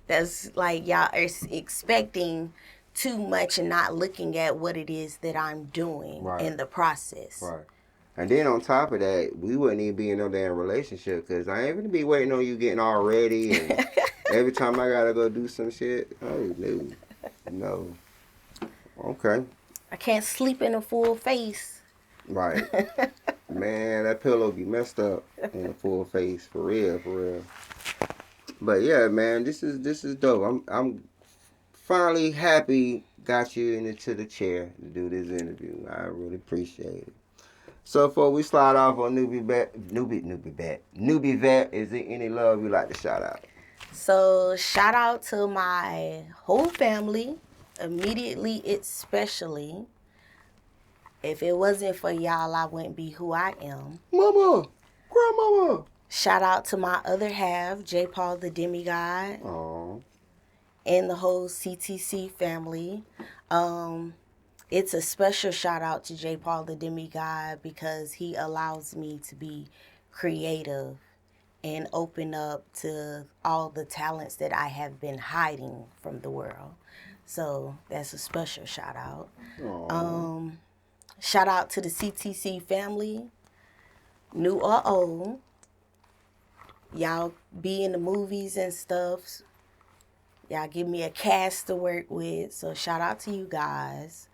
Speaker 2: that's like y'all are expecting too much and not looking at what it is that I'm doing in the process.
Speaker 1: Right. And then on top of that, we wouldn't even be in no damn relationship because I ain't gonna be waiting on you getting all ready and every time I gotta go do some shit. Oh, no. No. Okay.
Speaker 2: I can't sleep in a full face.
Speaker 1: Right. Man, that pillow be messed up in a full face. For real, for real. But yeah, man, this is dope. I'm finally happy got you into the chair to do this interview. I really appreciate it. So before we slide off on NewbieVeT, is there any love you like to shout out?
Speaker 2: So shout out to my whole family, immediately especially. If it wasn't for y'all, I wouldn't be who I am.
Speaker 1: Mama, grandmama.
Speaker 2: Shout out to my other half, J.Paul the DemiGod.
Speaker 1: Aww.
Speaker 2: And the whole CTC family. It's a special shout out to J.Paul the DemiGod because he allows me to be creative and open up to all the talents that I have been hiding from the world. So that's a special shout out. Shout out to the CTC family, new or old. Y'all be in the movies and stuff. Y'all give me a cast to work with, so shout out to you guys.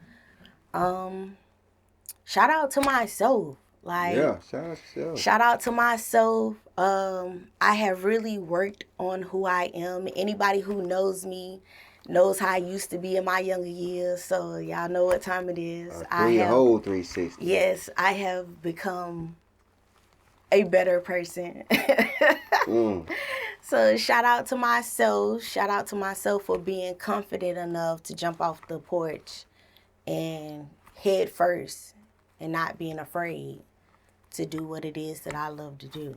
Speaker 2: Shout out to myself. Like,
Speaker 1: yeah, shout out to yourself.
Speaker 2: Shout out to myself. I have really worked on who I am. Anybody who knows me knows how I used to be in my younger years, so y'all know what time it is.
Speaker 1: Whole 360.
Speaker 2: Yes, I have become a better person. So shout out to myself. Shout out to myself for being confident enough to jump off the porch and head first and not being afraid to do what it is that I love to do.